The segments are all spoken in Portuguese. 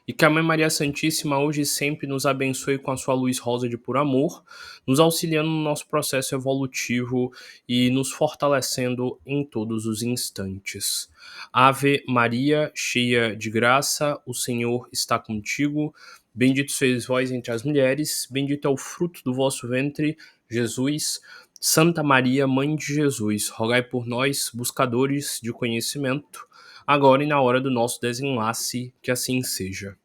e que a Mãe Maria Santíssima hoje e sempre nos abençoe com a sua luz rosa de puro amor, nos auxiliando no nosso processo evolutivo e nos fortalecendo em todos os instantes. Ave Maria, cheia de graça, o Senhor está contigo. Bendito sois vós entre as mulheres, bendito é o fruto do vosso ventre, Jesus. Santa Maria, Mãe de Jesus, rogai por nós, buscadores de conhecimento, agora e na hora do nosso desenlace, que assim seja.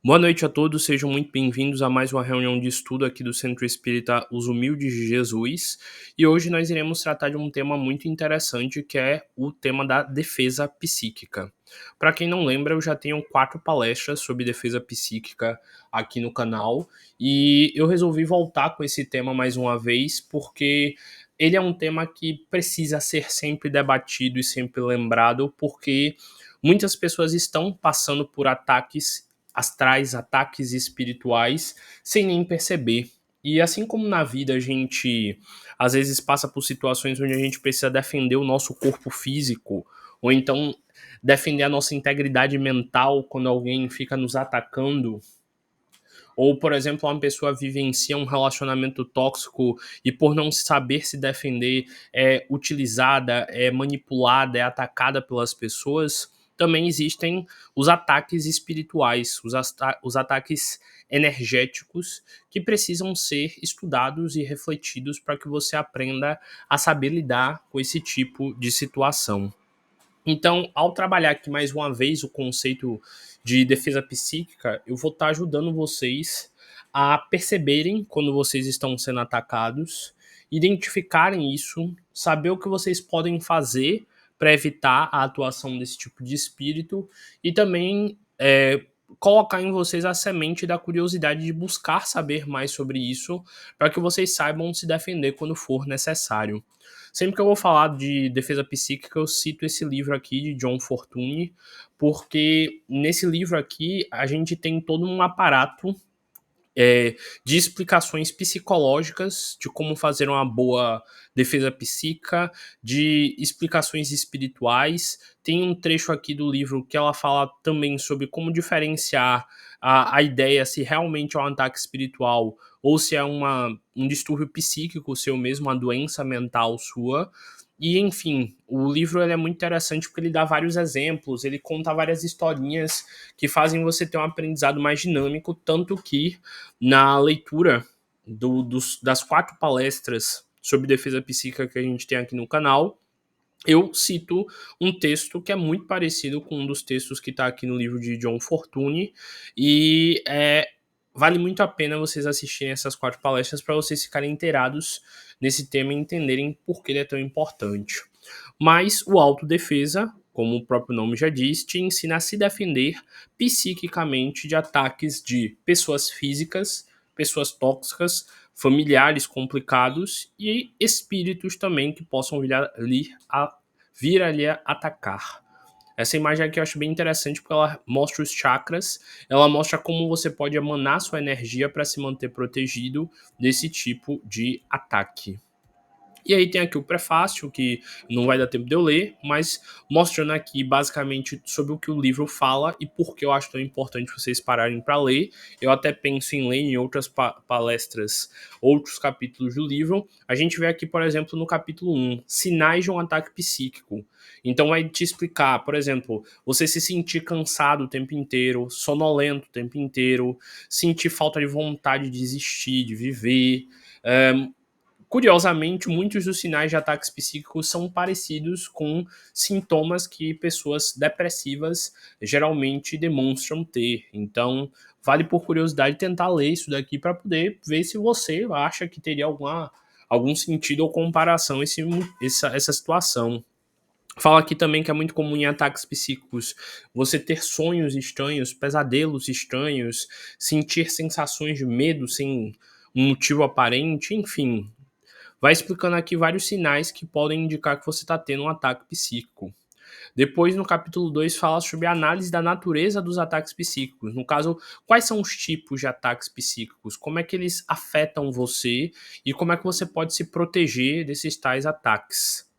Boa noite a todos, sejam muito bem-vindos a mais uma reunião de estudo aqui do Centro Espírita Os Humildes de Jesus. E hoje nós iremos tratar de um tema muito interessante, que é o tema da defesa psíquica. Para quem não lembra, eu já tenho 4 palestras sobre defesa psíquica aqui no canal, e eu resolvi voltar com esse tema mais uma vez, porque ele é um tema que precisa ser sempre debatido e sempre lembrado, porque muitas pessoas estão passando por ataques astrais, ataques espirituais, sem nem perceber. E assim como na vida a gente às vezes passa por situações onde a gente precisa defender o nosso corpo físico, ou então defender a nossa integridade mental quando alguém fica nos atacando, ou, por exemplo, uma pessoa vivencia um relacionamento tóxico e por não saber se defender é utilizada, é manipulada, é atacada pelas pessoas. Também existem os ataques espirituais, os ataques energéticos que precisam ser estudados e refletidos para que você aprenda a saber lidar com esse tipo de situação. Então, ao trabalhar aqui mais uma vez o conceito de defesa psíquica, eu vou estar ajudando vocês a perceberem quando vocês estão sendo atacados, identificarem isso, saber o que vocês podem fazer para evitar a atuação desse tipo de espírito e também colocar em vocês a semente da curiosidade de buscar saber mais sobre isso, para que vocês saibam se defender quando for necessário. Sempre que eu vou falar de defesa psíquica, eu cito esse livro aqui de John Fortune, porque nesse livro aqui a gente tem todo um aparato de explicações psicológicas de como fazer uma boa defesa psíquica, de explicações espirituais. Tem um trecho aqui do livro que ela fala também sobre como diferenciar a ideia se realmente é um ataque espiritual ou se é um distúrbio psíquico seu mesmo, uma doença mental sua. E, enfim, o livro ele é muito interessante porque ele dá vários exemplos, ele conta várias historinhas que fazem você ter um aprendizado mais dinâmico, tanto que na leitura das 4 palestras sobre defesa psíquica que a gente tem aqui no canal, eu cito um texto que é muito parecido com um dos textos que está aqui no livro de John Fortune, e vale muito a pena vocês assistirem essas 4 palestras para vocês ficarem inteirados nesse tema e entenderem por que ele é tão importante. Mas o autodefesa, como o próprio nome já diz, te ensina a se defender psiquicamente de ataques de pessoas físicas, pessoas tóxicas, familiares complicados e espíritos também que possam vir ali a atacar. Essa imagem aqui eu acho bem interessante porque ela mostra os chakras, ela mostra como você pode emanar sua energia para se manter protegido desse tipo de ataque. E aí tem aqui o prefácio, que não vai dar tempo de eu ler, mas mostrando aqui basicamente sobre o que o livro fala e por que eu acho tão importante vocês pararem para ler. Eu até penso em ler em outras palestras, outros capítulos do livro. A gente vê aqui, por exemplo, no capítulo 1, sinais de um ataque psíquico. Então vai te explicar, por exemplo, você se sentir cansado o tempo inteiro, sonolento o tempo inteiro, sentir falta de vontade de existir, de viver. Curiosamente, muitos dos sinais de ataques psíquicos são parecidos com sintomas que pessoas depressivas geralmente demonstram ter. Então, vale por curiosidade tentar ler isso daqui para poder ver se você acha que teria algum sentido ou comparação essa situação. Fala aqui também que é muito comum em ataques psíquicos você ter sonhos estranhos, pesadelos estranhos, sentir sensações de medo sem um motivo aparente, enfim, vai explicando aqui vários sinais que podem indicar que você está tendo um ataque psíquico. Depois, no capítulo 2, fala sobre a análise da natureza dos ataques psíquicos. No caso, quais são os tipos de ataques psíquicos, como é que eles afetam você e como é que você pode se proteger desses tais ataques.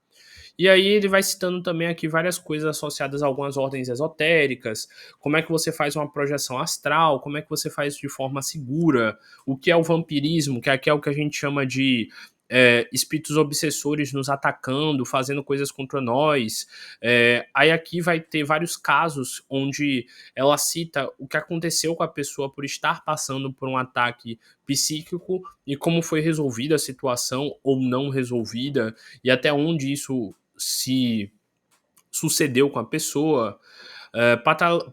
E aí ele vai citando também aqui várias coisas associadas a algumas ordens esotéricas, como é que você faz uma projeção astral, como é que você faz isso de forma segura, o que é o vampirismo, que aqui é o que a gente chama de espíritos obsessores nos atacando, fazendo coisas contra nós. Aí aqui vai ter vários casos onde ela cita o que aconteceu com a pessoa por estar passando por um ataque psíquico e como foi resolvida a situação ou não resolvida, e até onde isso se sucedeu com a pessoa.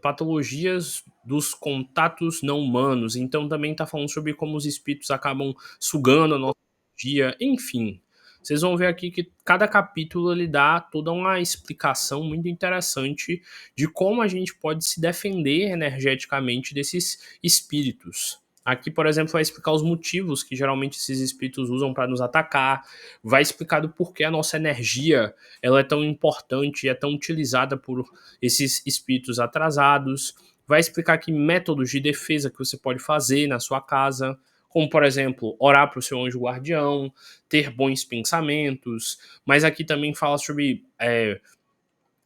Patologias dos contatos não humanos, então também está falando sobre como os espíritos acabam sugando a nossa energia, enfim. Vocês vão ver aqui que cada capítulo ele dá toda uma explicação muito interessante de como a gente pode se defender energeticamente desses espíritos. Aqui, por exemplo, vai explicar os motivos que geralmente esses espíritos usam para nos atacar, vai explicar do porquê a nossa energia ela é tão importante e é tão utilizada por esses espíritos atrasados, vai explicar que métodos de defesa que você pode fazer na sua casa, como por exemplo, orar para o seu anjo guardião, ter bons pensamentos, mas aqui também fala sobre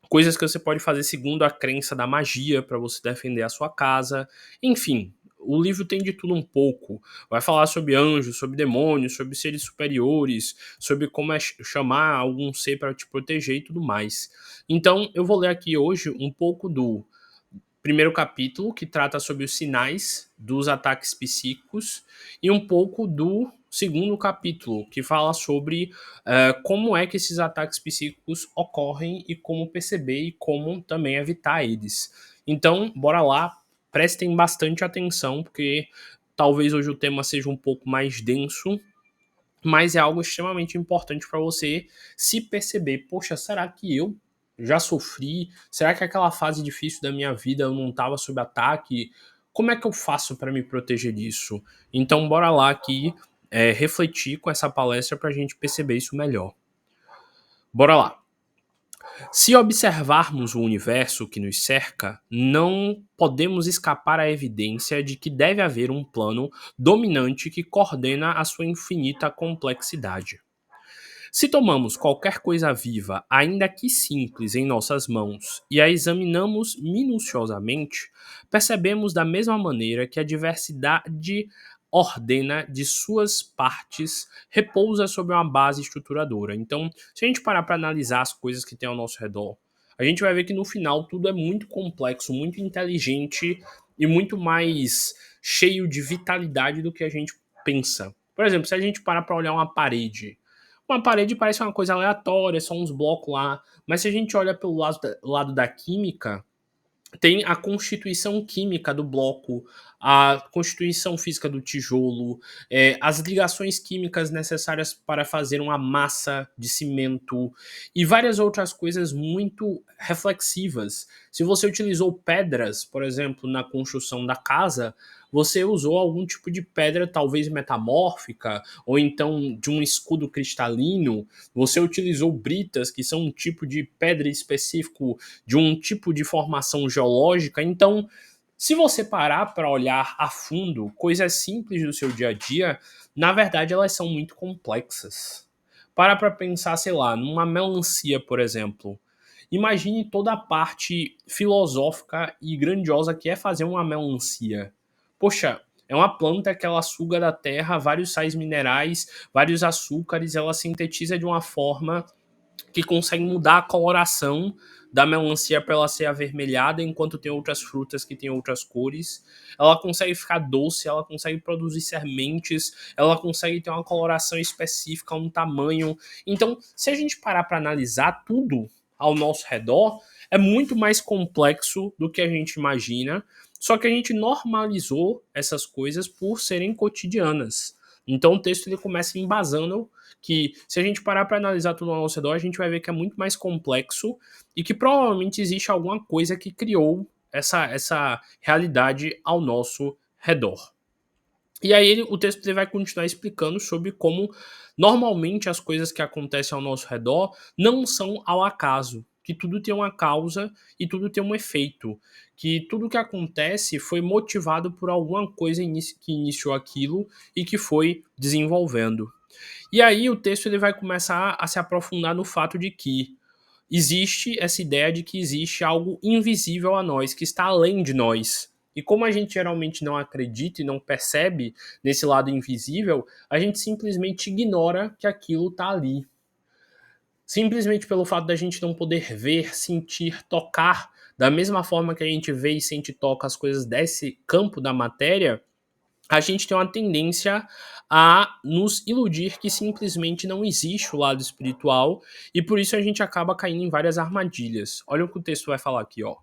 coisas que você pode fazer segundo a crença da magia para você defender a sua casa, enfim. O livro tem de tudo um pouco. Vai falar sobre anjos, sobre demônios, sobre seres superiores, sobre como é chamar algum ser para te proteger e tudo mais. Então, eu vou ler aqui hoje um pouco do primeiro capítulo, que trata sobre os sinais dos ataques psíquicos, e um pouco do segundo capítulo, que fala sobre como é que esses ataques psíquicos ocorrem e como perceber e como também evitar eles. Então, bora lá, prestem bastante atenção, porque talvez hoje o tema seja um pouco mais denso, mas é algo extremamente importante para você se perceber. Poxa, será que eu já sofri? Será que aquela fase difícil da minha vida eu não estava sob ataque? Como é que eu faço para me proteger disso? Então, bora lá aqui refletir com essa palestra para a gente perceber isso melhor. Bora lá. Se observarmos o universo que nos cerca, não podemos escapar à evidência de que deve haver um plano dominante que coordena a sua infinita complexidade. Se tomamos qualquer coisa viva, ainda que simples, em nossas mãos e a examinamos minuciosamente, percebemos da mesma maneira que a diversidade ordena de suas partes repousa sobre uma base estruturadora. Então, se a gente parar para analisar as coisas que tem ao nosso redor, a gente vai ver que no final tudo é muito complexo, muito inteligente e muito mais cheio de vitalidade do que a gente pensa. Por exemplo, se a gente parar para olhar uma parede parece uma coisa aleatória, só uns blocos lá. Mas se a gente olha pelo lado da química, tem a constituição química do bloco, a constituição física do tijolo, as ligações químicas necessárias para fazer uma massa de cimento e várias outras coisas muito reflexivas. Se você utilizou pedras, por exemplo, na construção da casa, você usou algum tipo de pedra, talvez metamórfica, ou então de um escudo cristalino, você utilizou britas, que são um tipo de pedra específico de um tipo de formação geológica. Então, se você parar para olhar a fundo coisas simples do seu dia a dia, na verdade elas são muito complexas. Para pensar, sei lá, numa melancia, por exemplo. Imagine toda a parte filosófica e grandiosa que é fazer uma melancia. Poxa, é uma planta que ela suga da terra vários sais minerais, vários açúcares, ela sintetiza de uma forma que consegue mudar a coloração da melancia para ela ser avermelhada, enquanto tem outras frutas que têm outras cores. Ela consegue ficar doce, ela consegue produzir sementes, ela consegue ter uma coloração específica, um tamanho. Então, se a gente parar para analisar tudo ao nosso redor, é muito mais complexo do que a gente imagina, só que a gente normalizou essas coisas por serem cotidianas. Então o texto ele começa embasando que se a gente parar para analisar tudo ao nosso redor, a gente vai ver que é muito mais complexo e que provavelmente existe alguma coisa que criou essa realidade ao nosso redor. E aí o texto ele vai continuar explicando sobre como normalmente as coisas que acontecem ao nosso redor não são ao acaso, que tudo tem uma causa e tudo tem um efeito, que tudo que acontece foi motivado por alguma coisa que iniciou aquilo e que foi desenvolvendo. E aí o texto ele vai começar a se aprofundar no fato de que existe essa ideia de que existe algo invisível a nós, que está além de nós. E como a gente geralmente não acredita e não percebe nesse lado invisível, a gente simplesmente ignora que aquilo está ali. Simplesmente pelo fato da gente não poder ver, sentir, tocar, da mesma forma que a gente vê e sente e toca as coisas desse campo da matéria, a gente tem uma tendência a nos iludir que simplesmente não existe o lado espiritual e por isso a gente acaba caindo em várias armadilhas. Olha o que o texto vai falar aqui, ó.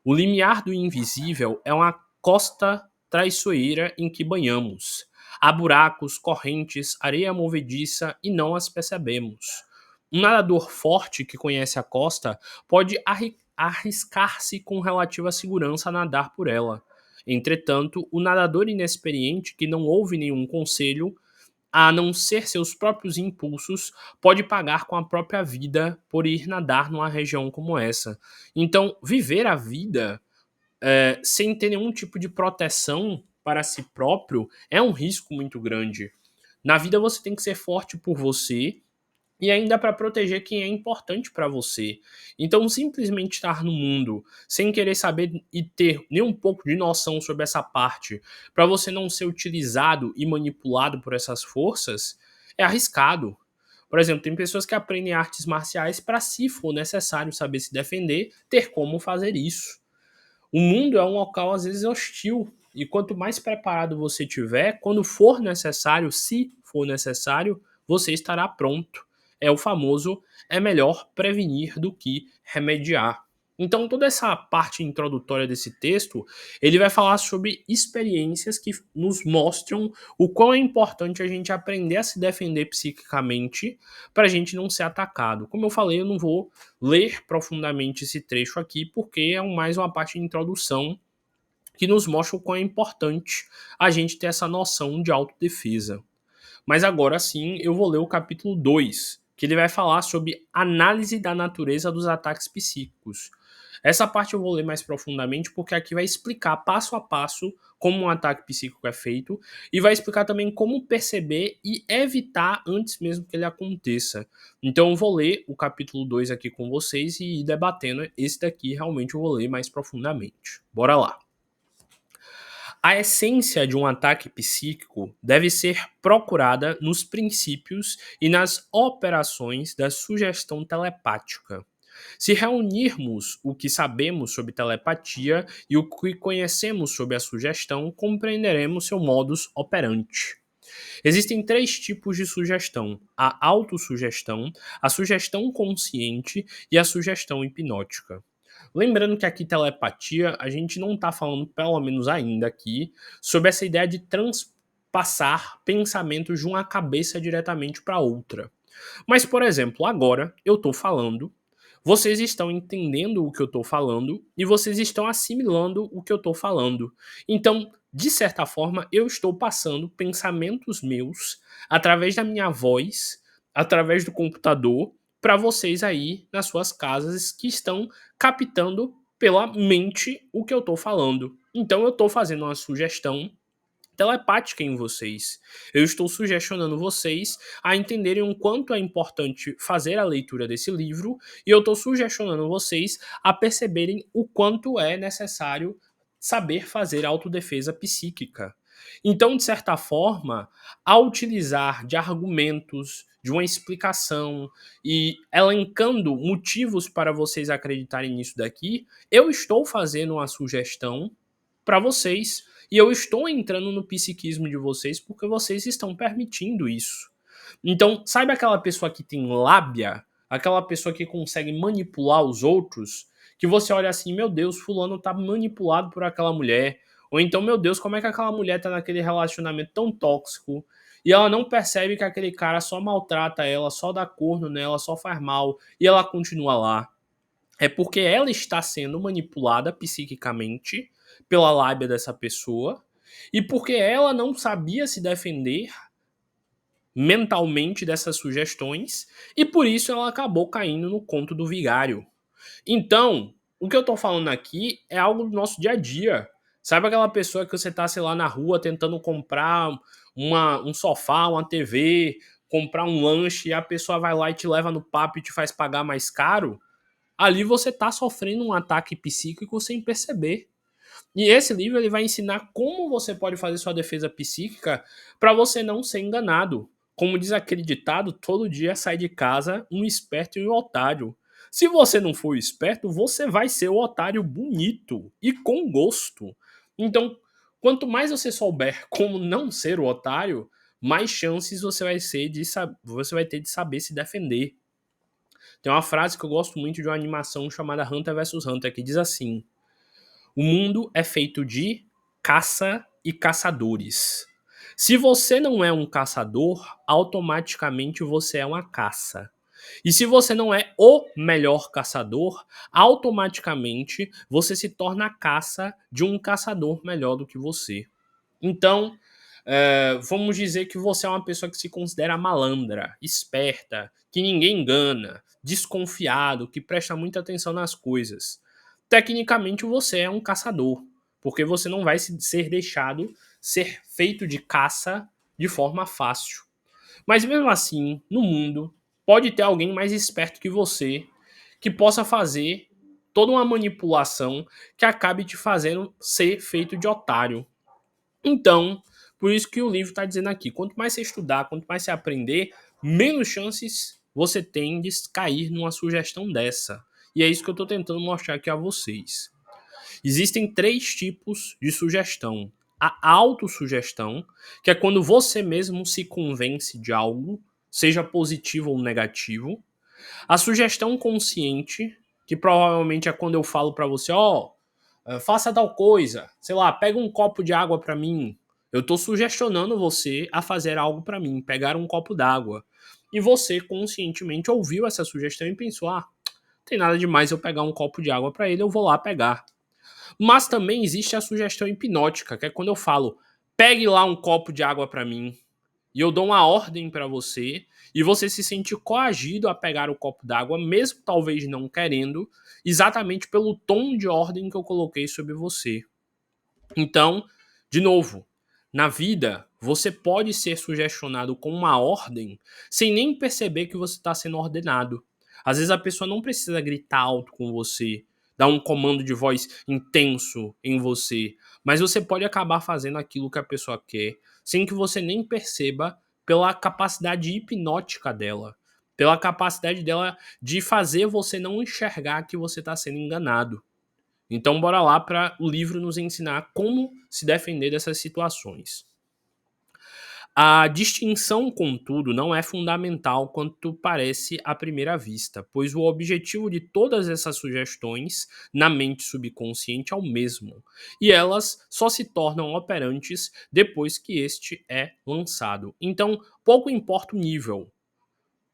O limiar do invisível é uma costa traiçoeira em que banhamos. Há buracos, correntes, areia movediça e não as percebemos. Um nadador forte que conhece a costa pode arriscar-se com relativa segurança a nadar por ela. Entretanto, o nadador inexperiente que não ouve nenhum conselho, a não ser seus próprios impulsos, pode pagar com a própria vida por ir nadar numa região como essa. Então, viver a vida sem ter nenhum tipo de proteção para si próprio é um risco muito grande. Na vida você tem que ser forte por você e ainda para proteger quem é importante para você. Então, simplesmente estar no mundo sem querer saber e ter nem um pouco de noção sobre essa parte, para você não ser utilizado e manipulado por essas forças, é arriscado. Por exemplo, tem pessoas que aprendem artes marciais para, se for necessário saber se defender, ter como fazer isso. O mundo é um local às vezes hostil. E quanto mais preparado você tiver, quando for necessário, se for necessário, você estará pronto. É o famoso é melhor prevenir do que remediar. Então, toda essa parte introdutória desse texto, ele vai falar sobre experiências que nos mostram o quão é importante a gente aprender a se defender psiquicamente para a gente não ser atacado. Como eu falei, eu não vou ler profundamente esse trecho aqui, porque é mais uma parte de introdução que nos mostra o quão é importante a gente ter essa noção de autodefesa. Mas agora sim, eu vou ler o capítulo 2, que ele vai falar sobre análise da natureza dos ataques psíquicos. Essa parte eu vou ler mais profundamente porque aqui vai explicar passo a passo como um ataque psíquico é feito e vai explicar também como perceber e evitar antes mesmo que ele aconteça. Então eu vou ler o capítulo 2 aqui com vocês e ir debatendo. Esse daqui realmente eu vou ler mais profundamente. Bora lá. A essência de um ataque psíquico deve ser procurada nos princípios e nas operações da sugestão telepática. Se reunirmos o que sabemos sobre telepatia e o que conhecemos sobre a sugestão, compreenderemos seu modus operandi. Existem três tipos de sugestão: a autossugestão, a sugestão consciente e a sugestão hipnótica. Lembrando que aqui telepatia, a gente não está falando, pelo menos ainda aqui, sobre essa ideia de transpassar pensamentos de uma cabeça diretamente para outra. Mas, por exemplo, agora eu estou falando, vocês estão entendendo o que eu estou falando e vocês estão assimilando o que eu estou falando. Então, de certa forma, eu estou passando pensamentos meus através da minha voz, através do computador, para vocês aí nas suas casas que estão captando pela mente o que eu estou falando. Então, eu estou fazendo uma sugestão telepática em vocês. Eu estou sugestionando vocês a entenderem o quanto é importante fazer a leitura desse livro e eu estou sugestionando vocês a perceberem o quanto é necessário saber fazer autodefesa psíquica. Então, de certa forma, ao utilizar de argumentos, de uma explicação e elencando motivos para vocês acreditarem nisso daqui, eu estou fazendo uma sugestão para vocês e eu estou entrando no psiquismo de vocês porque vocês estão permitindo isso. Então, sabe aquela pessoa que tem lábia? Aquela pessoa que consegue manipular os outros? Que você olha assim, meu Deus, fulano tá manipulado por aquela mulher. Ou então, meu Deus, como é que aquela mulher tá naquele relacionamento tão tóxico e ela não percebe que aquele cara só maltrata ela, só dá corno nela, só faz mal e ela continua lá. É porque ela está sendo manipulada psiquicamente pela lábia dessa pessoa e porque ela não sabia se defender mentalmente dessas sugestões e por isso ela acabou caindo no conto do vigário. Então, o que eu tô falando aqui é algo do nosso dia a dia. Sabe aquela pessoa que você tá, sei lá, na rua tentando comprar um sofá, uma TV, comprar um lanche e a pessoa vai lá e te leva no papo e te faz pagar mais caro? Ali você está sofrendo um ataque psíquico sem perceber. E esse livro ele vai ensinar como você pode fazer sua defesa psíquica para você não ser enganado. Como diz aquele ditado, todo dia sai de casa um esperto e um otário. Se você não for esperto, você vai ser o otário bonito e com gosto. Então, quanto mais você souber como não ser o otário, mais chances você vai ter de saber se defender. Tem uma frase que eu gosto muito de uma animação chamada Hunter vs Hunter que diz assim: o mundo é feito de caça e caçadores. Se você não é um caçador, automaticamente você é uma caça. E se você não é o melhor caçador, automaticamente você se torna a caça de um caçador melhor do que você. Então, vamos dizer que você é uma pessoa que se considera malandra, esperta, que ninguém engana, desconfiado, que presta muita atenção nas coisas. Tecnicamente você é um caçador, porque você não vai ser deixado ser feito de caça de forma fácil. Mas mesmo assim, no mundo, pode ter alguém mais esperto que você que possa fazer toda uma manipulação que acabe te fazendo ser feito de otário. Então, por isso que o livro está dizendo aqui: quanto mais você estudar, quanto mais você aprender, menos chances você tem de cair numa sugestão dessa. E é isso que eu estou tentando mostrar aqui a vocês. Existem 3 tipos de sugestão. A autossugestão, que é quando você mesmo se convence de algo, seja positivo ou negativo. A sugestão consciente, que provavelmente é quando eu falo para você, faça tal coisa, sei lá, pega um copo de água para mim. Eu estou sugestionando você a fazer algo para mim, pegar um copo d'água. E você conscientemente ouviu essa sugestão e pensou: ah, não tem nada demais eu pegar um copo de água para ele, eu vou lá pegar. Mas também existe a sugestão hipnótica, que é quando eu falo: pegue lá um copo de água para mim. E eu dou uma ordem para você, e você se sente coagido a pegar o copo d'água, mesmo talvez não querendo, exatamente pelo tom de ordem que eu coloquei sobre você. Então, de novo, na vida, você pode ser sugestionado com uma ordem sem nem perceber que você está sendo ordenado. Às vezes a pessoa não precisa gritar alto com você, dar um comando de voz intenso em você, mas você pode acabar fazendo aquilo que a pessoa quer, sem que você nem perceba, pela capacidade hipnótica dela, pela capacidade dela de fazer você não enxergar que você está sendo enganado. Então, bora lá para o livro nos ensinar como se defender dessas situações. A distinção, contudo, não é fundamental quanto parece à primeira vista, pois o objetivo de todas essas sugestões na mente subconsciente é o mesmo, e elas só se tornam operantes depois que este é lançado. Então, pouco importa o nível.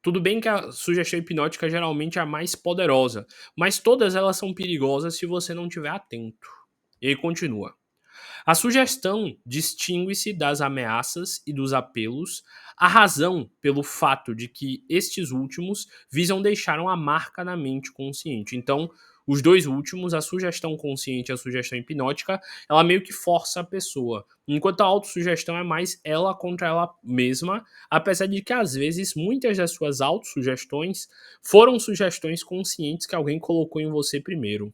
Tudo bem que a sugestão hipnótica geralmente é a mais poderosa, mas todas elas são perigosas se você não estiver atento. E aí continua. A sugestão distingue-se das ameaças e dos apelos, a razão pelo fato de que estes últimos visam deixar uma marca na mente consciente. Então, os dois últimos, a sugestão consciente e a sugestão hipnótica, ela meio que força a pessoa. Enquanto a autossugestão é mais ela contra ela mesma, apesar de que às vezes muitas das suas autossugestões foram sugestões conscientes que alguém colocou em você primeiro.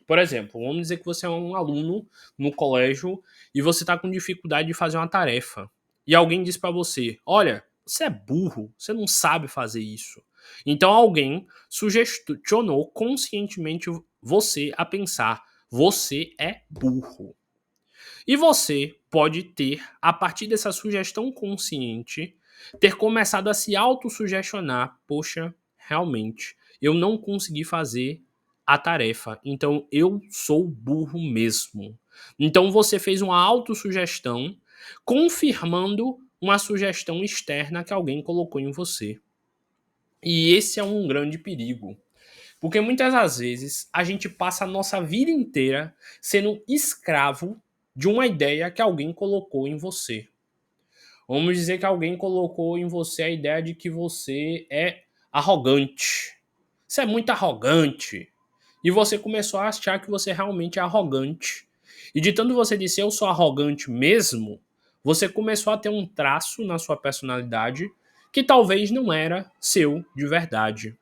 Por exemplo, vamos dizer que você é um aluno no colégio e você está com dificuldade de fazer uma tarefa. E alguém diz para você: olha, você é burro, você não sabe fazer isso. Então alguém sugestionou conscientemente você a pensar: você é burro. E você pode ter, a partir dessa sugestão consciente, ter começado a se autossugestionar: poxa, realmente, eu não consegui fazer a tarefa, então eu sou burro mesmo. Então você fez uma autossugestão confirmando uma sugestão externa que alguém colocou em você. E esse é um grande perigo. Porque muitas das vezes a gente passa a nossa vida inteira sendo escravo de uma ideia que alguém colocou em você. Vamos dizer que alguém colocou em você a ideia de que você é arrogante. Você é muito arrogante. E você começou a achar que você realmente é arrogante. E de tanto você disse eu sou arrogante mesmo, você começou a ter um traço na sua personalidade que talvez não era seu de verdade.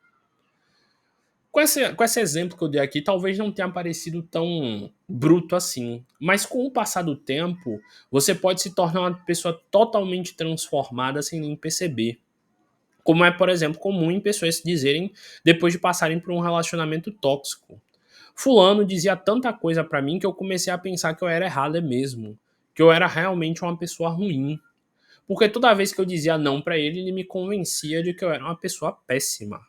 Com esse exemplo que eu dei aqui, talvez não tenha parecido tão bruto assim, mas com o passar do tempo, você pode se tornar uma pessoa totalmente transformada sem nem perceber. Como é, por exemplo, comum em pessoas se dizerem depois de passarem por um relacionamento tóxico. Fulano dizia tanta coisa pra mim que eu comecei a pensar que eu era errado mesmo, que eu era realmente uma pessoa ruim. Porque toda vez que eu dizia não pra ele, ele me convencia de que eu era uma pessoa péssima.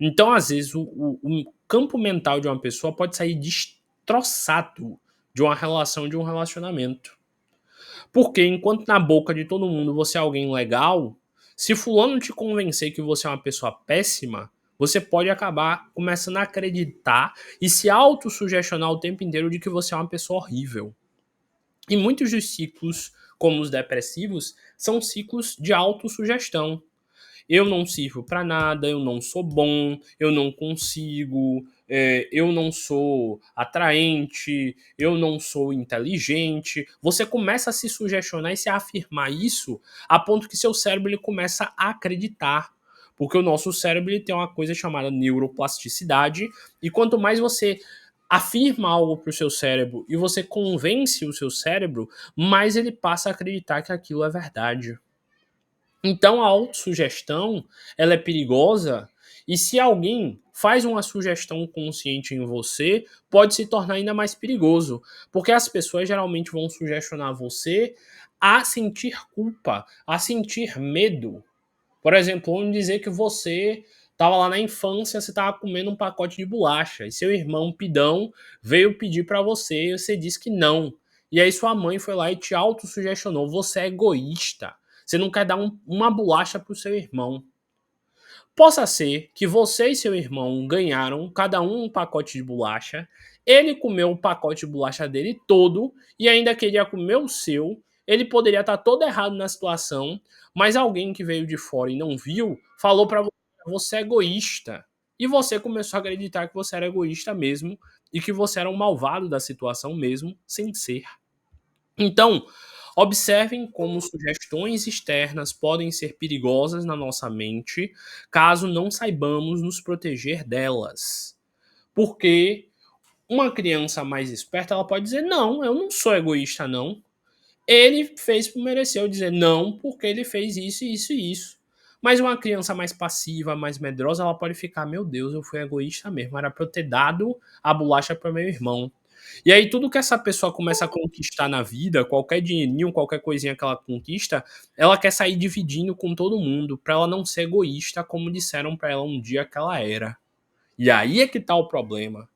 Então, às vezes, o campo mental de uma pessoa pode sair destroçado de uma relação, de um relacionamento. Porque enquanto na boca de todo mundo você é alguém legal, se fulano te convencer que você é uma pessoa péssima, você pode acabar começando a acreditar e se autossugestionar o tempo inteiro de que você é uma pessoa horrível. E muitos dos ciclos, como os depressivos, são ciclos de autossugestão. Eu não sirvo para nada, eu não sou bom, eu não consigo, eu não sou atraente, eu não sou inteligente. Você começa a se sugestionar e se afirmar isso a ponto que seu cérebro ele começa a acreditar. Porque o nosso cérebro ele tem uma coisa chamada neuroplasticidade, e quanto mais você afirma algo para o seu cérebro e você convence o seu cérebro, mais ele passa a acreditar que aquilo é verdade. Então a autossugestão, ela é perigosa e se alguém faz uma sugestão consciente em você, pode se tornar ainda mais perigoso, porque as pessoas geralmente vão sugestionar você a sentir culpa, a sentir medo. Por exemplo, vamos dizer que você estava lá na infância, você estava comendo um pacote de bolacha e seu irmão pidão veio pedir para você e você disse que não. E aí sua mãe foi lá e te autossugestionou. Você é egoísta. Você não quer dar uma bolacha pro seu irmão. Possa ser que você e seu irmão ganharam cada um pacote de bolacha, ele comeu o pacote de bolacha dele todo e ainda queria comer o seu. Ele poderia estar todo errado na situação, mas alguém que veio de fora e não viu falou para você: você é egoísta. E você começou a acreditar que você era egoísta mesmo e que você era um malvado da situação mesmo, sem ser. Então, observem como sugestões externas podem ser perigosas na nossa mente caso não saibamos nos proteger delas. Porque uma criança mais esperta ela pode dizer: não, eu não sou egoísta, não. Ele fez, mereceu dizer não porque ele fez isso, isso e isso. Mas uma criança mais passiva, mais medrosa, ela pode ficar: meu Deus, eu fui egoísta mesmo, era pra eu ter dado a bolacha para meu irmão. E aí tudo que essa pessoa começa a conquistar na vida, qualquer dinheirinho, qualquer coisinha que ela conquista, ela quer sair dividindo com todo mundo, pra ela não ser egoísta como disseram pra ela um dia que ela era. E aí é que tá o problema.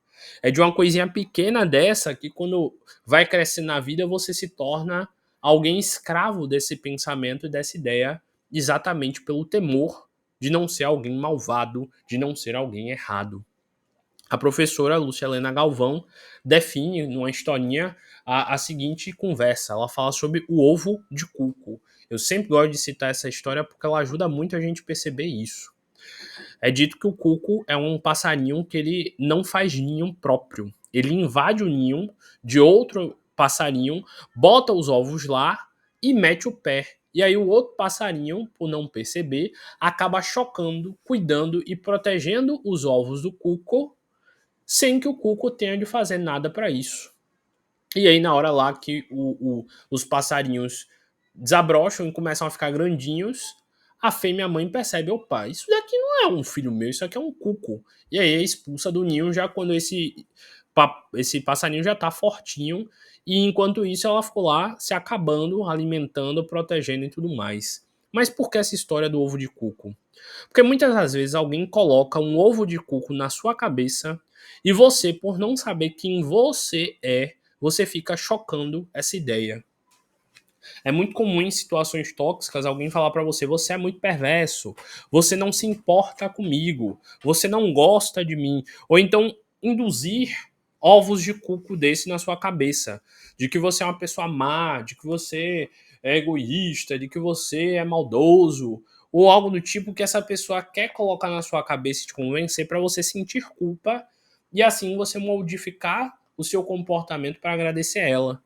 É de uma coisinha pequena dessa que quando vai crescendo na vida você se torna alguém escravo desse pensamento e dessa ideia, exatamente pelo temor de não ser alguém malvado, de não ser alguém errado. A professora Lúcia Helena Galvão define numa historinha a seguinte conversa. Ela fala sobre o ovo de cuco. Eu sempre gosto de citar essa história porque ela ajuda muito a gente a perceber isso. É dito que o cuco é um passarinho que ele não faz ninho próprio. Ele invade o ninho de outro passarinho, bota os ovos lá e mete o pé. E aí o outro passarinho, por não perceber, acaba chocando, cuidando e protegendo os ovos do cuco sem que o cuco tenha de fazer nada para isso. E aí, na hora lá que os passarinhos desabrocham e começam a ficar grandinhos, a fêmea mãe percebe: opa, isso daqui não é um filho meu, isso aqui é um cuco. E aí é expulsa do ninho já quando esse passarinho já tá fortinho. E enquanto isso, ela ficou lá se acabando, alimentando, protegendo e tudo mais. Mas por que essa história do ovo de cuco? Porque muitas das vezes alguém coloca um ovo de cuco na sua cabeça e você, por não saber quem você é, você fica chocando essa ideia. É muito comum em situações tóxicas alguém falar pra você: você é muito perverso, você não se importa comigo, você não gosta de mim. Ou então induzir ovos de cuco desse na sua cabeça, de que você é uma pessoa má, de que você é egoísta, de que você é maldoso, ou algo do tipo que essa pessoa quer colocar na sua cabeça e te convencer para você sentir culpa e assim você modificar o seu comportamento para agradecer a ela.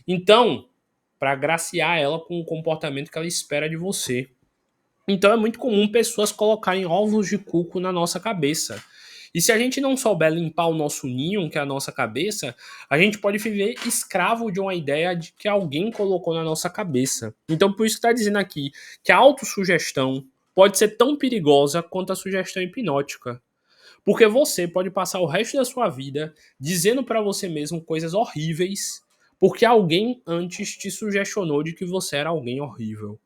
Então, para agraciar ela com o comportamento que ela espera de você. Então é muito comum pessoas colocarem ovos de cuco na nossa cabeça. E se a gente não souber limpar o nosso ninho, que é a nossa cabeça, a gente pode viver escravo de uma ideia de que alguém colocou na nossa cabeça. Então, por isso que está dizendo aqui que a autossugestão pode ser tão perigosa quanto a sugestão hipnótica. Porque você pode passar o resto da sua vida dizendo para você mesmo coisas horríveis, porque alguém antes te sugestionou de que você era alguém horrível.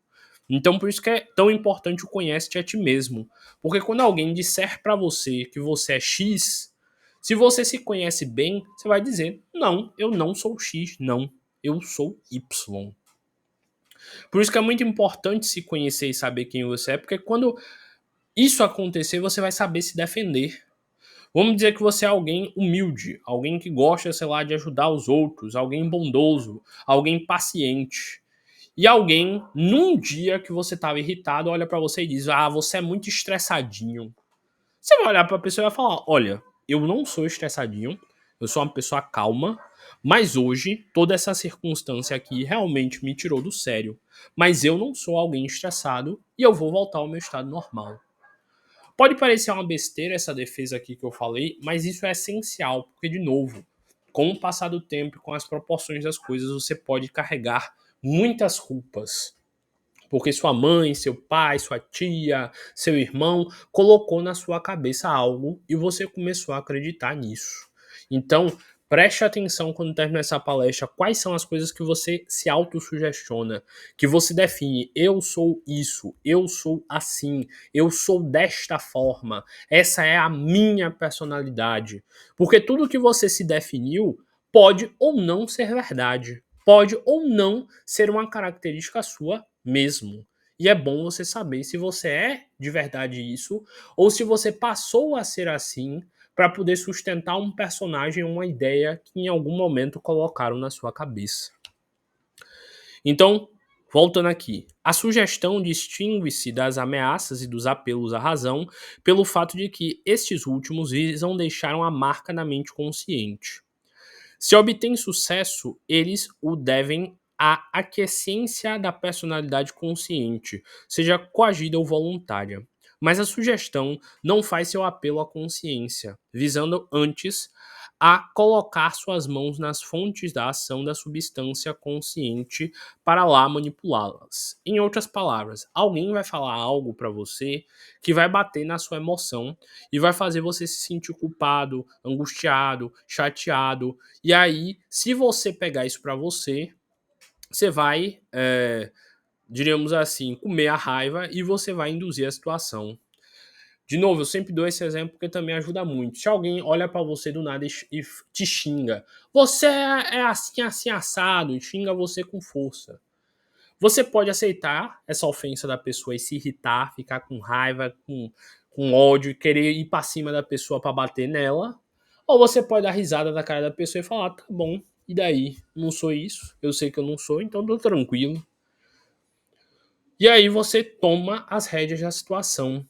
Então, por isso que é tão importante o conhece-te a ti mesmo. Porque quando alguém disser para você que você é X, se você se conhece bem, você vai dizer: não, eu não sou X, não, eu sou Y. Por isso que é muito importante se conhecer e saber quem você é, porque quando isso acontecer, você vai saber se defender. Vamos dizer que você é alguém humilde, alguém que gosta, sei lá, de ajudar os outros, alguém bondoso, alguém paciente. E alguém, num dia que você estava irritado, olha pra você e diz: ah, você é muito estressadinho. Você vai olhar pra pessoa e vai falar: olha, eu não sou estressadinho, eu sou uma pessoa calma, mas hoje toda essa circunstância aqui realmente me tirou do sério. Mas eu não sou alguém estressado e eu vou voltar ao meu estado normal. Pode parecer uma besteira essa defesa aqui que eu falei, mas isso é essencial, porque, de novo, com o passar do tempo e com as proporções das coisas, você pode carregar muitas culpas. Porque sua mãe, seu pai, sua tia, seu irmão colocou na sua cabeça algo e você começou a acreditar nisso. Então, preste atenção quando terminar essa palestra, quais são as coisas que você se autossugestiona, que você define: eu sou isso, eu sou assim, eu sou desta forma, essa é a minha personalidade. Porque tudo que você se definiu pode ou não ser verdade, pode ou não ser uma característica sua mesmo. E é bom você saber se você é de verdade isso ou se você passou a ser assim para poder sustentar um personagem, uma ideia que em algum momento colocaram na sua cabeça. Então, voltando aqui, a sugestão distingue-se das ameaças e dos apelos à razão pelo fato de que estes últimos visam deixar uma marca na mente consciente. Se obtém sucesso, eles o devem à aquiescência da personalidade consciente, seja coagida ou voluntária. Mas a sugestão não faz seu apelo à consciência, visando antes a colocar suas mãos nas fontes da ação da substância consciente para lá manipulá-las. Em outras palavras, alguém vai falar algo para você que vai bater na sua emoção e vai fazer você se sentir culpado, angustiado, chateado. E aí, se você pegar isso para você, você vai, diríamos assim, comer a raiva e você vai induzir a situação. De novo, eu sempre dou esse exemplo porque também ajuda muito. Se alguém olha para você do nada e te xinga, você é assim, assim, assado, e xinga você com força. Você pode aceitar essa ofensa da pessoa e se irritar, ficar com raiva, com ódio e querer ir pra cima da pessoa pra bater nela. Ou você pode dar risada da cara da pessoa e falar: tá bom, e daí? Não sou isso, eu sei que eu não sou, então tô tranquilo. E aí você toma as rédeas da situação.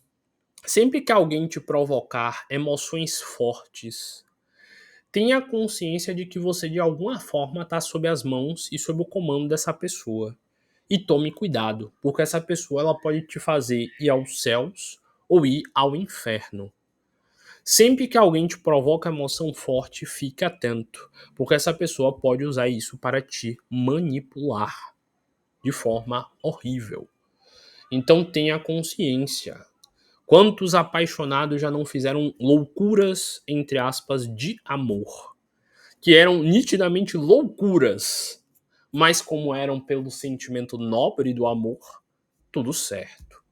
Sempre que alguém te provocar emoções fortes, tenha consciência de que você de alguma forma está sob as mãos e sob o comando dessa pessoa. E tome cuidado, porque essa pessoa ela pode te fazer ir aos céus ou ir ao inferno. Sempre que alguém te provoca emoção forte, fique atento, porque essa pessoa pode usar isso para te manipular de forma horrível. Então tenha consciência. Quantos apaixonados já não fizeram loucuras, entre aspas, de amor? Que eram nitidamente loucuras, mas como eram pelo sentimento nobre do amor, tudo certo.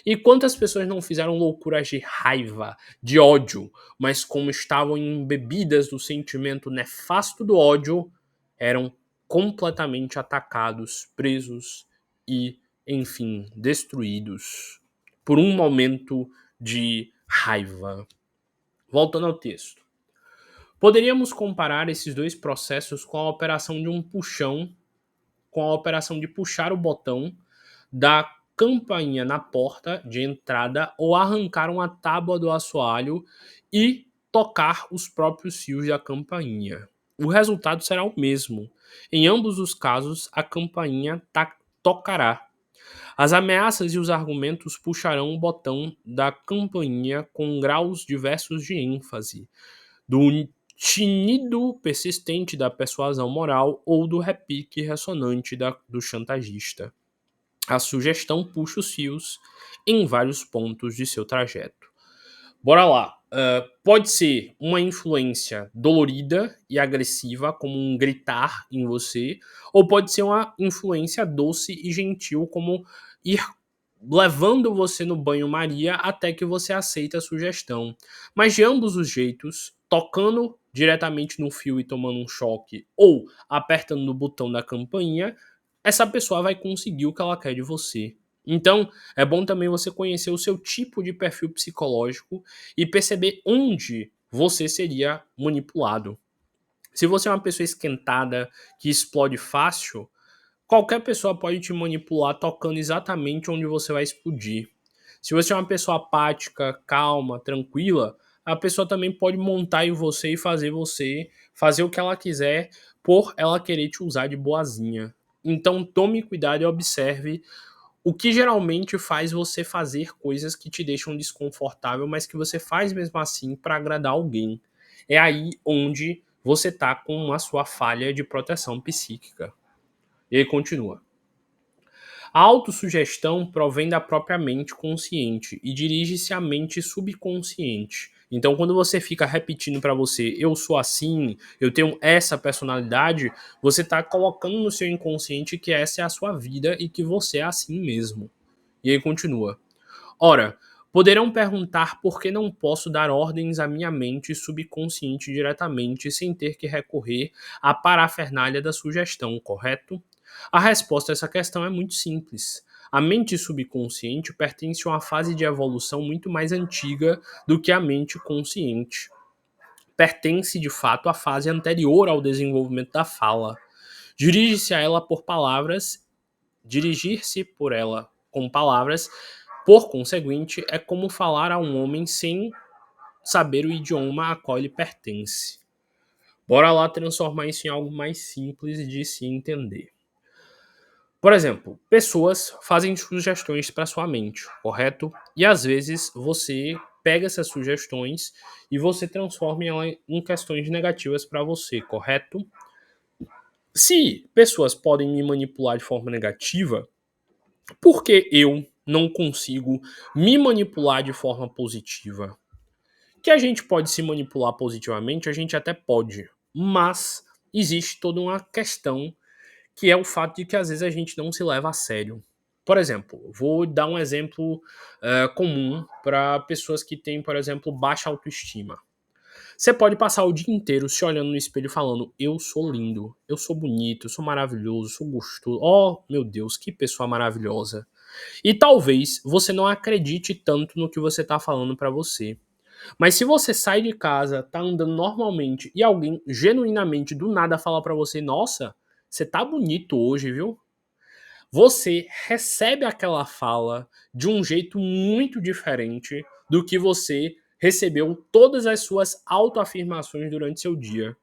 E quantas pessoas não fizeram loucuras de raiva, de ódio, mas como estavam embebidas do sentimento nefasto do ódio, eram completamente atacados, presos e, enfim, destruídos por um momento de raiva. Voltando ao texto. Poderíamos comparar esses dois processos com a operação de um puxão, com a operação de puxar o botão da campainha na porta de entrada ou arrancar uma tábua do assoalho e tocar os próprios fios da campainha. O resultado será o mesmo. Em ambos os casos, a campainha tocará. As ameaças e os argumentos puxarão o botão da campainha com graus diversos de ênfase, do tinido persistente da persuasão moral ou do repique ressonante do chantagista. A sugestão puxa os fios em vários pontos de seu trajeto. Bora lá. Pode ser uma influência dolorida e agressiva, como um gritar em você, ou pode ser uma influência doce e gentil, como ir levando você no banho-maria até que você aceita a sugestão. Mas de ambos os jeitos, tocando diretamente no fio e tomando um choque, ou apertando no botão da campainha, essa pessoa vai conseguir o que ela quer de você. Então, é bom também você conhecer o seu tipo de perfil psicológico e perceber onde você seria manipulado. Se você é uma pessoa esquentada, que explode fácil, qualquer pessoa pode te manipular tocando exatamente onde você vai explodir. Se você é uma pessoa apática, calma, tranquila, a pessoa também pode montar em você fazer o que ela quiser por ela querer te usar de boazinha. Então tome cuidado e observe o que geralmente faz você fazer coisas que te deixam desconfortável, mas que você faz mesmo assim para agradar alguém. É aí onde você tá com a sua falha de proteção psíquica. E aí continua. A autossugestão provém da própria mente consciente e dirige-se à mente subconsciente. Então, quando você fica repetindo para você, eu sou assim, eu tenho essa personalidade, você está colocando no seu inconsciente que essa é a sua vida e que você é assim mesmo. E aí continua. Ora, poderão perguntar por que não posso dar ordens à minha mente subconsciente diretamente sem ter que recorrer à parafernália da sugestão, correto? A resposta a essa questão é muito simples. A mente subconsciente pertence a uma fase de evolução muito mais antiga do que a mente consciente. Pertence, de fato, à fase anterior ao desenvolvimento da fala. Dirige-se a ela por palavras, dirigir-se por ela com palavras, por conseguinte, é como falar a um homem sem saber o idioma a qual ele pertence. Bora lá transformar isso em algo mais simples de se entender. Por exemplo, pessoas fazem sugestões para sua mente, correto? E às vezes você pega essas sugestões e você transforma ela em questões negativas para você, correto? Se pessoas podem me manipular de forma negativa, por que eu não consigo me manipular de forma positiva? Que a gente pode se manipular positivamente, a gente até pode, mas existe toda uma questão que é o fato de que às vezes a gente não se leva a sério. Por exemplo, vou dar um exemplo comum para pessoas que têm, por exemplo, baixa autoestima. Você pode passar o dia inteiro se olhando no espelho e falando: eu sou lindo, eu sou bonito, eu sou maravilhoso, sou gostoso. Oh, meu Deus, que pessoa maravilhosa. E talvez você não acredite tanto no que você está falando para você. Mas se você sai de casa, tá andando normalmente e alguém genuinamente do nada fala para você: nossa, você tá bonito hoje, viu? Você recebe aquela fala de um jeito muito diferente do que você recebeu todas as suas autoafirmações durante seu dia.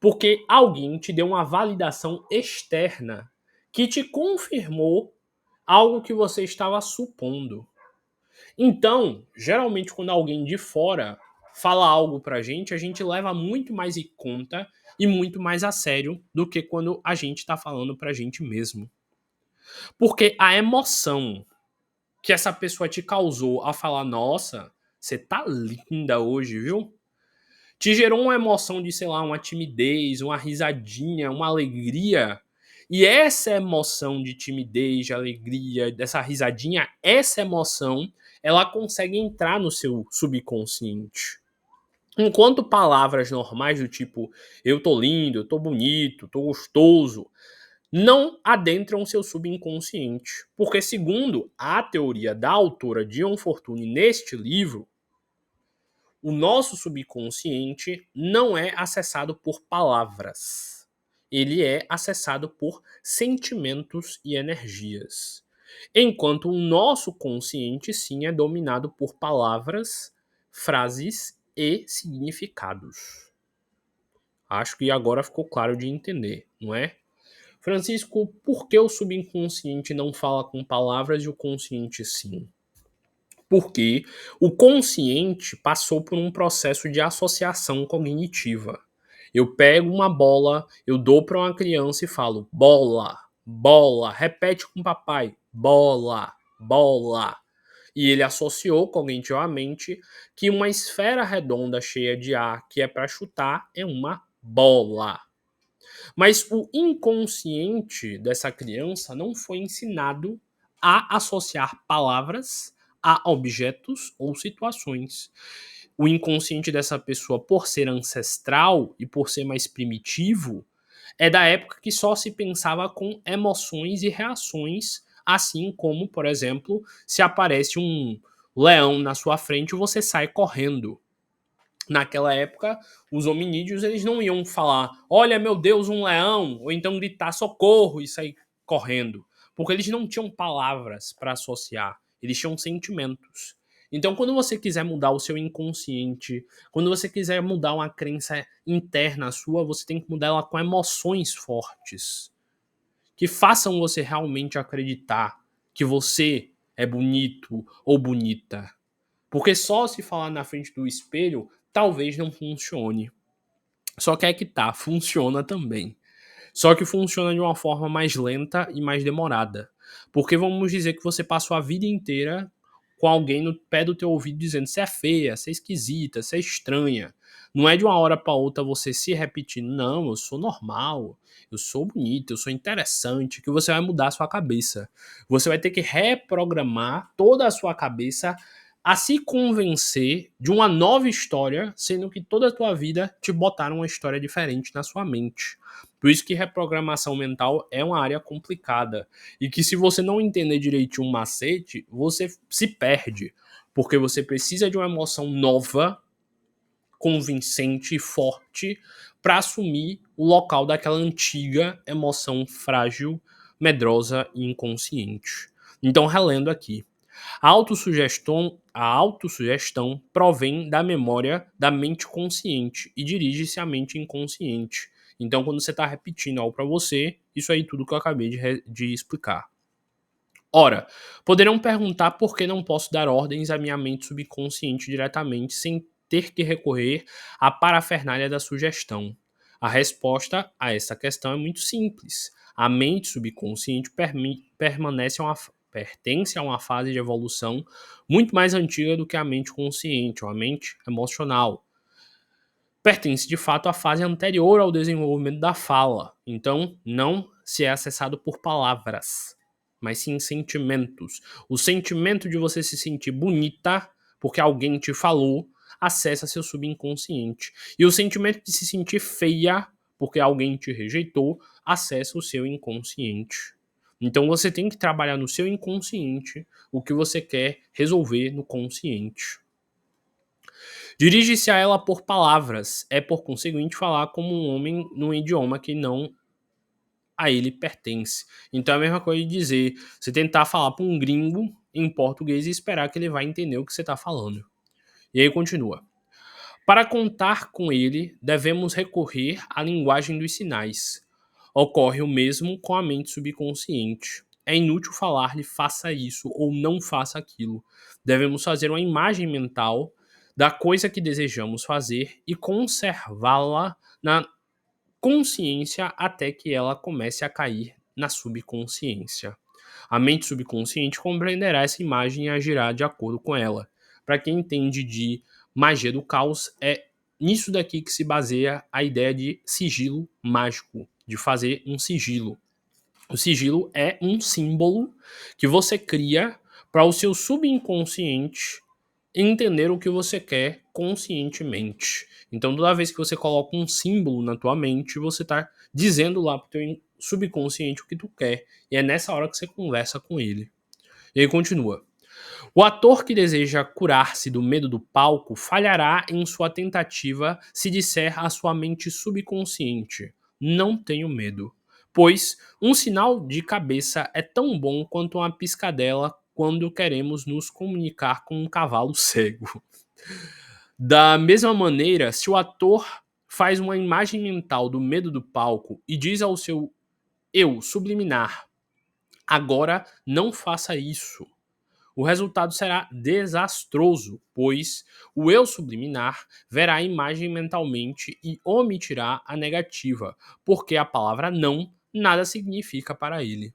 Porque alguém te deu uma validação externa que te confirmou algo que você estava supondo. Então, geralmente, quando alguém de fora fala algo pra gente, a gente leva muito mais em conta e muito mais a sério do que quando a gente tá falando pra gente mesmo. Porque a emoção que essa pessoa te causou a falar, nossa, você tá linda hoje, viu? Te gerou uma emoção de, sei lá, uma timidez, uma risadinha, uma alegria. E essa emoção de timidez, de alegria, dessa risadinha, essa emoção, ela consegue entrar no seu subconsciente. Enquanto palavras normais do tipo eu tô lindo, eu tô bonito, tô gostoso, não adentram seu subconsciente. Porque, segundo a teoria da autora Dion Fortune neste livro, o nosso subconsciente não é acessado por palavras. Ele é acessado por sentimentos e energias. Enquanto o nosso consciente, sim, é dominado por palavras, frases e significados. Acho que agora ficou claro de entender, não é? Francisco, por que o subconsciente não fala com palavras e o consciente sim? Porque o consciente passou por um processo de associação cognitiva. Eu pego uma bola, eu dou para uma criança e falo: bola, bola, repete com o papai: bola, bola. E ele associou cognitivamente que uma esfera redonda cheia de ar que é para chutar é uma bola. Mas o inconsciente dessa criança não foi ensinado a associar palavras a objetos ou situações. O inconsciente dessa pessoa, por ser ancestral e por ser mais primitivo, é da época que só se pensava com emoções e reações, assim como, por exemplo, se aparece um leão na sua frente, você sai correndo. Naquela época, os hominídeos eles não iam falar, olha meu Deus, um leão, ou então gritar socorro e sair correndo, porque eles não tinham palavras para associar, eles tinham sentimentos. Então, quando você quiser mudar o seu inconsciente, quando você quiser mudar uma crença interna sua, você tem que mudar ela com emoções fortes, que façam você realmente acreditar que você é bonito ou bonita. Porque só se falar na frente do espelho talvez não funcione. Só que é que tá, funciona também. Só que funciona de uma forma mais lenta e mais demorada. Porque vamos dizer que você passou a vida inteira com alguém no pé do teu ouvido dizendo você é feia, você é esquisita, você é estranha. Não é de uma hora para outra você se repetindo, não, eu sou normal, eu sou bonito, eu sou interessante, que você vai mudar a sua cabeça. Você vai ter que reprogramar toda a sua cabeça a se convencer de uma nova história, sendo que toda a tua vida te botaram uma história diferente na sua mente. Por isso que reprogramação mental é uma área complicada. E que se você não entender direitinho um macete, você se perde. Porque você precisa de uma emoção nova, convincente e forte para assumir o local daquela antiga emoção frágil, medrosa e inconsciente. Então, relendo aqui. A autossugestão provém da memória da mente consciente e dirige-se à mente inconsciente. Então, quando você está repetindo algo para você, isso aí tudo que eu acabei de explicar. Ora, poderão perguntar por que não posso dar ordens à minha mente subconsciente diretamente sem ter que recorrer à parafernália da sugestão. A resposta a essa questão é muito simples. A mente subconsciente pertence a uma fase de evolução muito mais antiga do que a mente consciente, ou a mente emocional. Pertence de fato à fase anterior ao desenvolvimento da fala, então não se é acessado por palavras, mas sim sentimentos. O sentimento de você se sentir bonita porque alguém te falou acessa seu subconsciente. E o sentimento de se sentir feia porque alguém te rejeitou acessa o seu inconsciente. Então você tem que trabalhar no seu inconsciente o que você quer resolver no consciente. Dirige-se a ela por palavras, é por conseguinte falar como um homem num idioma que não a ele pertence. Então é a mesma coisa de dizer, você tentar falar para um gringo em português e esperar que ele vai entender o que você está falando. E aí continua. Para contar com ele, devemos recorrer à linguagem dos sinais. Ocorre o mesmo com a mente subconsciente. É inútil falar-lhe faça isso ou não faça aquilo. Devemos fazer uma imagem mental da coisa que desejamos fazer e conservá-la na consciência até que ela comece a cair na subconsciência. A mente subconsciente compreenderá essa imagem e agirá de acordo com ela. Para quem entende de magia do caos, é nisso daqui que se baseia a ideia de sigilo mágico, de fazer um sigilo. O sigilo é um símbolo que você cria para o seu subconsciente entender o que você quer conscientemente. Então, toda vez que você coloca um símbolo na tua mente, você está dizendo lá pro teu subconsciente o que tu quer. E é nessa hora que você conversa com ele. E aí continua. O ator que deseja curar-se do medo do palco falhará em sua tentativa se disser à sua mente subconsciente: não tenho medo. Pois um sinal de cabeça é tão bom quanto uma piscadela quando queremos nos comunicar com um cavalo cego. Da mesma maneira, se o ator faz uma imagem mental do medo do palco e diz ao seu eu subliminar, agora não faça isso, o resultado será desastroso, pois o eu subliminar verá a imagem mentalmente e omitirá a negativa, porque a palavra não nada significa para ele.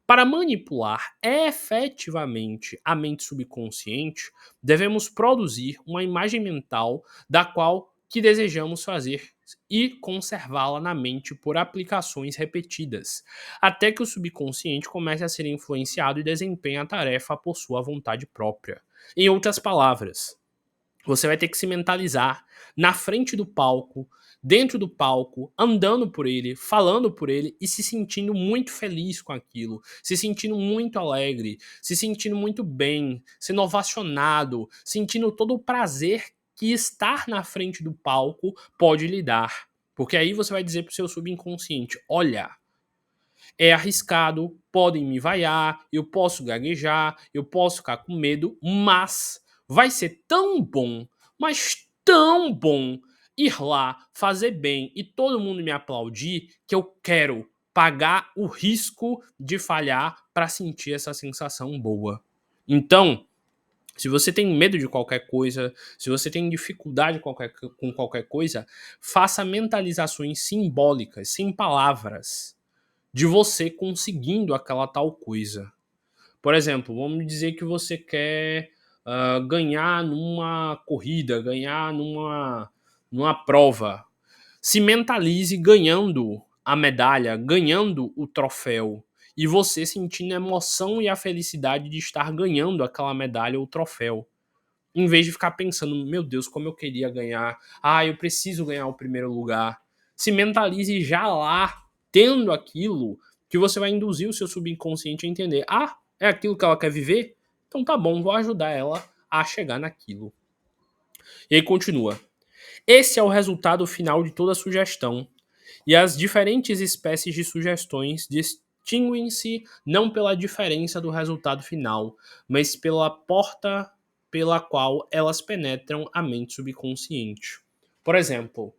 Para manipular efetivamente a mente subconsciente, devemos produzir uma imagem mental da qual que desejamos fazer e conservá-la na mente por aplicações repetidas, até que o subconsciente comece a ser influenciado e desempenhe a tarefa por sua vontade própria. Em outras palavras, você vai ter que se mentalizar na frente do palco, dentro do palco, andando por ele, falando por ele e se sentindo muito feliz com aquilo, se sentindo muito alegre, se sentindo muito bem, sendo ovacionado, sentindo todo o prazer que estar na frente do palco pode lhe dar. Porque aí você vai dizer pro seu subconsciente: olha, é arriscado, podem me vaiar, eu posso gaguejar, eu posso ficar com medo, mas vai ser tão bom, mas tão bom ir lá, fazer bem e todo mundo me aplaudir que eu quero pagar o risco de falhar para sentir essa sensação boa. Então, se você tem medo de qualquer coisa, se você tem dificuldade com qualquer coisa, faça mentalizações simbólicas, sem palavras, de você conseguindo aquela tal coisa. Por exemplo, vamos dizer que você quer ganhar numa corrida, ganhar numa prova. Se mentalize ganhando a medalha, ganhando o troféu. E você sentindo a emoção e a felicidade de estar ganhando aquela medalha ou troféu. Em vez de ficar pensando, meu Deus, como eu queria ganhar. Ah, eu preciso ganhar o primeiro lugar. Se mentalize já lá, tendo aquilo, que você vai induzir o seu subconsciente a entender. Ah, é aquilo que ela quer viver? Então tá bom, vou ajudar ela a chegar naquilo. E aí continua. Esse é o resultado final de toda sugestão. E as diferentes espécies de sugestões distinguem-se não pela diferença do resultado final, mas pela porta pela qual elas penetram a mente subconsciente. Por exemplo,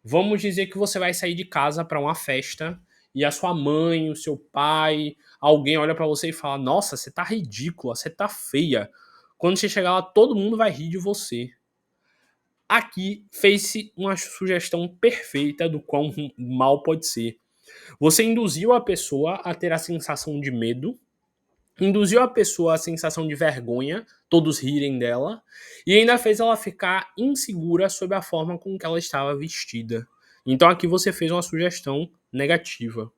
vamos dizer que você vai sair de casa para uma festa e a sua mãe, o seu pai, alguém olha para você e fala: "Nossa, você tá ridícula, você tá feia". Quando você chegar lá, todo mundo vai rir de você. Aqui fez-se uma sugestão perfeita do quão mal pode ser. Você induziu a pessoa a ter a sensação de medo, induziu a pessoa a sensação de vergonha, todos rirem dela, e ainda fez ela ficar insegura sobre a forma com que ela estava vestida. Então aqui você fez uma sugestão negativa.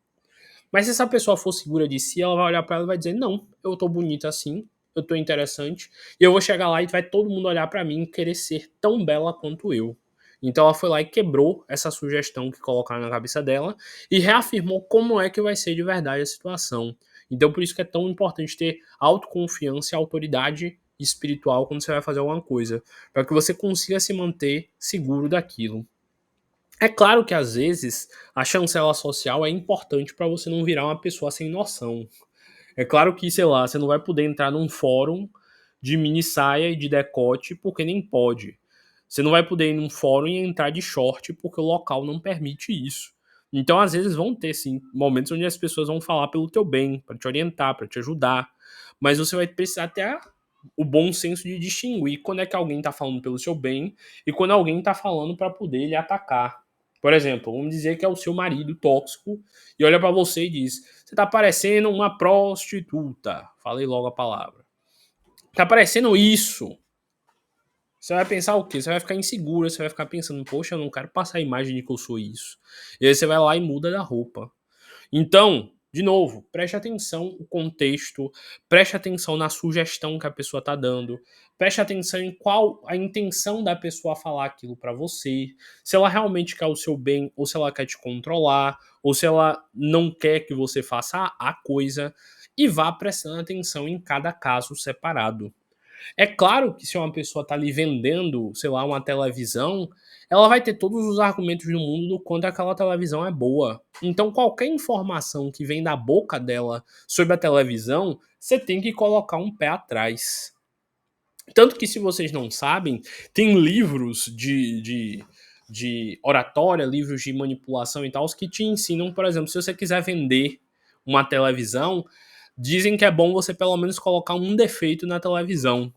Mas se essa pessoa for segura de si, ela vai olhar pra ela e vai dizer: "Não, eu tô bonita assim, eu tô interessante, e eu vou chegar lá e vai todo mundo olhar pra mim e querer ser tão bela quanto eu". Então ela foi lá e quebrou essa sugestão que colocaram na cabeça dela e reafirmou como é que vai ser de verdade a situação. Então por isso que é tão importante ter autoconfiança e autoridade espiritual quando você vai fazer alguma coisa, para que você consiga se manter seguro daquilo. É claro que às vezes a chancela social é importante para você não virar uma pessoa sem noção. É claro que, sei lá, você não vai poder entrar num fórum de mini saia e de decote porque nem pode. Você não vai poder ir num fórum e entrar de short porque o local não permite isso. Então, às vezes vão ter sim momentos onde as pessoas vão falar pelo teu bem, para te orientar, para te ajudar, mas você vai precisar ter o bom senso de distinguir quando é que alguém tá falando pelo seu bem e quando alguém tá falando para poder lhe atacar. Por exemplo, vamos dizer que é o seu marido tóxico e olha pra você e diz: "Você tá parecendo uma prostituta". Falei logo a palavra. Tá parecendo isso. Você vai pensar o quê? Você vai ficar insegura, você vai ficar pensando: "Poxa, eu não quero passar a imagem de que eu sou isso". E aí você vai lá e muda da roupa. Então, de novo, preste atenção no contexto, preste atenção na sugestão que a pessoa está dando, preste atenção em qual a intenção da pessoa falar aquilo para você, se ela realmente quer o seu bem, ou se ela quer te controlar, ou se ela não quer que você faça a coisa, e vá prestando atenção em cada caso separado. É claro que se uma pessoa está lhe vendendo, sei lá, uma televisão, ela vai ter todos os argumentos do mundo do quanto aquela televisão é boa. Então, qualquer informação que vem da boca dela sobre a televisão, você tem que colocar um pé atrás. Tanto que, se vocês não sabem, tem livros de oratória, livros de manipulação e tal, que te ensinam, por exemplo, se você quiser vender uma televisão, dizem que é bom você pelo menos colocar um defeito na televisão,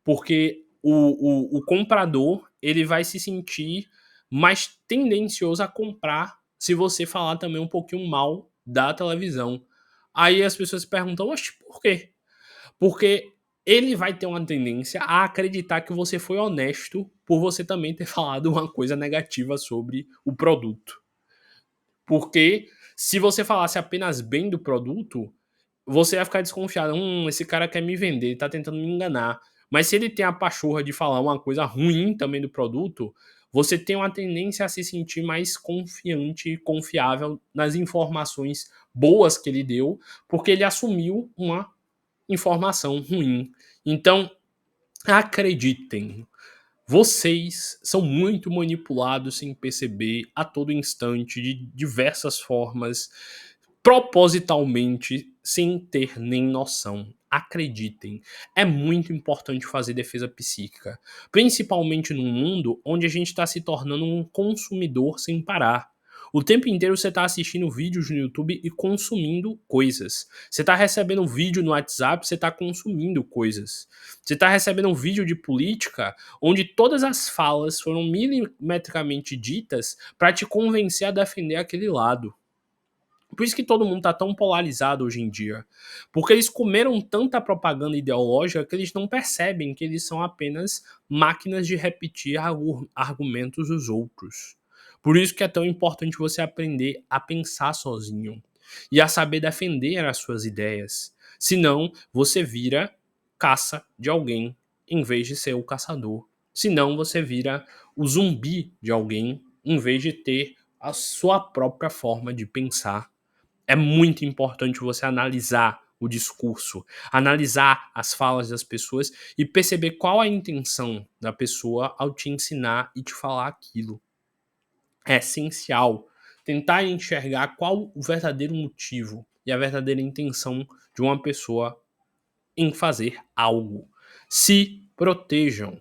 porque o comprador ele vai se sentir mais tendencioso a comprar se você falar também um pouquinho mal da televisão. Aí as pessoas se perguntam, oxe, por quê? Porque ele vai ter uma tendência a acreditar que você foi honesto por você também ter falado uma coisa negativa sobre o produto. Porque se você falasse apenas bem do produto, você ia ficar desconfiado. Esse cara quer me vender, tá tentando me enganar. Mas se ele tem a pachorra de falar uma coisa ruim também do produto, você tem uma tendência a se sentir mais confiante e confiável nas informações boas que ele deu, porque ele assumiu uma informação ruim. Então, acreditem, vocês são muito manipulados sem perceber a todo instante, de diversas formas, propositalmente, sem ter nem noção. Acreditem, é muito importante fazer defesa psíquica, principalmente num mundo onde a gente está se tornando um consumidor sem parar. O tempo inteiro você está assistindo vídeos no YouTube e consumindo coisas. Você está recebendo vídeo no WhatsApp, você está consumindo coisas. Você está recebendo um vídeo de política onde todas as falas foram milimetricamente ditas para te convencer a defender aquele lado. Por isso que todo mundo tá tão polarizado hoje em dia. Porque eles comeram tanta propaganda ideológica que eles não percebem que eles são apenas máquinas de repetir argumentos dos outros. Por isso que é tão importante você aprender a pensar sozinho e a saber defender as suas ideias. Senão, você vira caça de alguém em vez de ser o caçador. Senão, você vira o zumbi de alguém em vez de ter a sua própria forma de pensar. É muito importante você analisar o discurso, analisar as falas das pessoas e perceber qual a intenção da pessoa ao te ensinar e te falar aquilo. É essencial tentar enxergar qual o verdadeiro motivo e a verdadeira intenção de uma pessoa em fazer algo. Se protejam.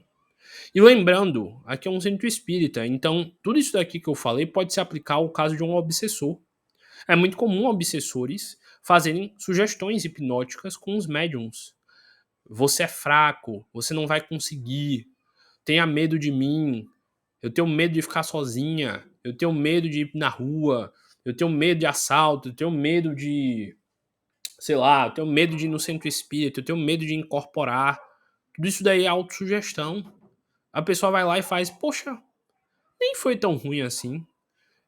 E lembrando, aqui é um centro espírita, então tudo isso daqui que eu falei pode se aplicar ao caso de um obsessor. É muito comum obsessores fazerem sugestões hipnóticas com os médiums. Você é fraco, você não vai conseguir, tenha medo de mim, eu tenho medo de ficar sozinha, eu tenho medo de ir na rua, eu tenho medo de assalto, eu tenho medo de, sei lá, eu tenho medo de ir no centro espírita, eu tenho medo de incorporar. Tudo isso daí é autossugestão. A pessoa vai lá e faz, poxa, nem foi tão ruim assim,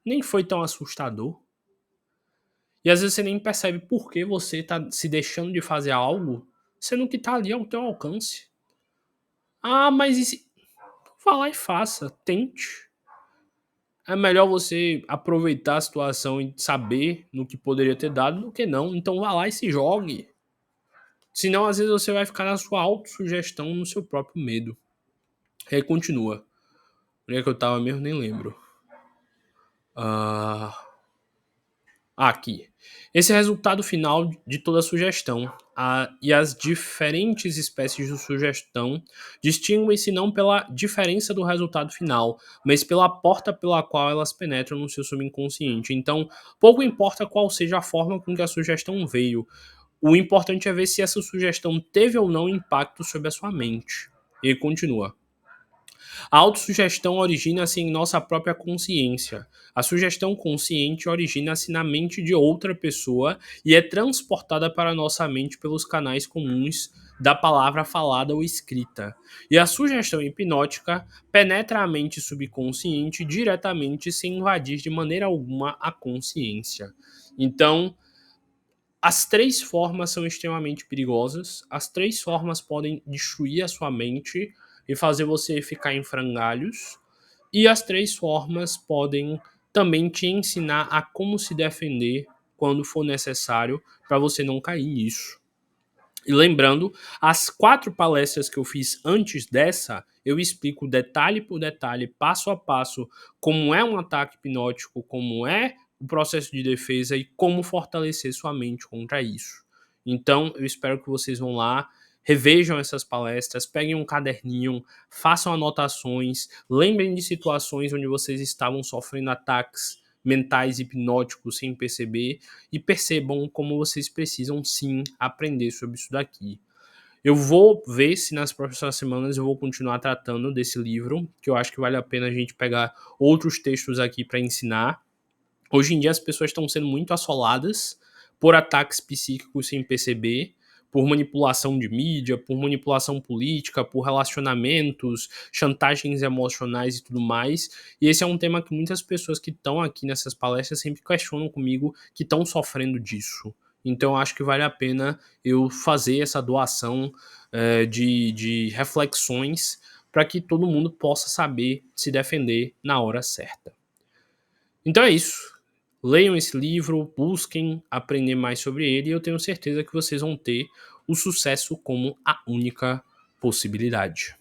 nem foi tão assustador. E às vezes você nem percebe por que você tá se deixando de fazer algo, sendo que tá ali ao teu alcance. Ah, mas e se... Vá lá e faça, tente. É melhor você aproveitar a situação e saber no que poderia ter dado do que não. Então vá lá e se jogue. Senão, às vezes, você vai ficar na sua autossugestão, no seu próprio medo. E aí continua. Onde é que eu tava mesmo? Nem lembro. Ah... Aqui. Esse é o resultado final de toda a sugestão. E as diferentes espécies de sugestão distinguem-se não pela diferença do resultado final, mas pela porta pela qual elas penetram no seu subconsciente. Então, pouco importa qual seja a forma com que a sugestão veio. O importante é ver se essa sugestão teve ou não impacto sobre a sua mente. E continua. A autossugestão origina-se em nossa própria consciência. A sugestão consciente origina-se na mente de outra pessoa e é transportada para nossa mente pelos canais comuns da palavra falada ou escrita. E a sugestão hipnótica penetra a mente subconsciente diretamente sem invadir de maneira alguma a consciência. Então, as três formas são extremamente perigosas, as três formas podem destruir a sua mente e fazer você ficar em frangalhos, e as três formas podem também te ensinar a como se defender quando for necessário para você não cair nisso. E lembrando, as 4 palestras que eu fiz antes dessa, eu explico detalhe por detalhe, passo a passo, como é um ataque hipnótico, como é o processo de defesa e como fortalecer sua mente contra isso. Então, eu espero que vocês vão lá, revejam essas palestras, peguem um caderninho, façam anotações, lembrem de situações onde vocês estavam sofrendo ataques mentais hipnóticos sem perceber, e percebam como vocês precisam sim aprender sobre isso daqui. Eu vou ver se nas próximas semanas eu vou continuar tratando desse livro, que eu acho que vale a pena a gente pegar outros textos aqui para ensinar. Hoje em dia as pessoas estão sendo muito assoladas por ataques psíquicos sem perceber, por manipulação de mídia, por manipulação política, por relacionamentos, chantagens emocionais e tudo mais. E esse é um tema que muitas pessoas que estão aqui nessas palestras sempre questionam comigo, que estão sofrendo disso. Então eu acho que vale a pena eu fazer essa doação de reflexões para que todo mundo possa saber se defender na hora certa. Então é isso. Leiam esse livro, busquem aprender mais sobre ele e eu tenho certeza que vocês vão ter o sucesso como a única possibilidade.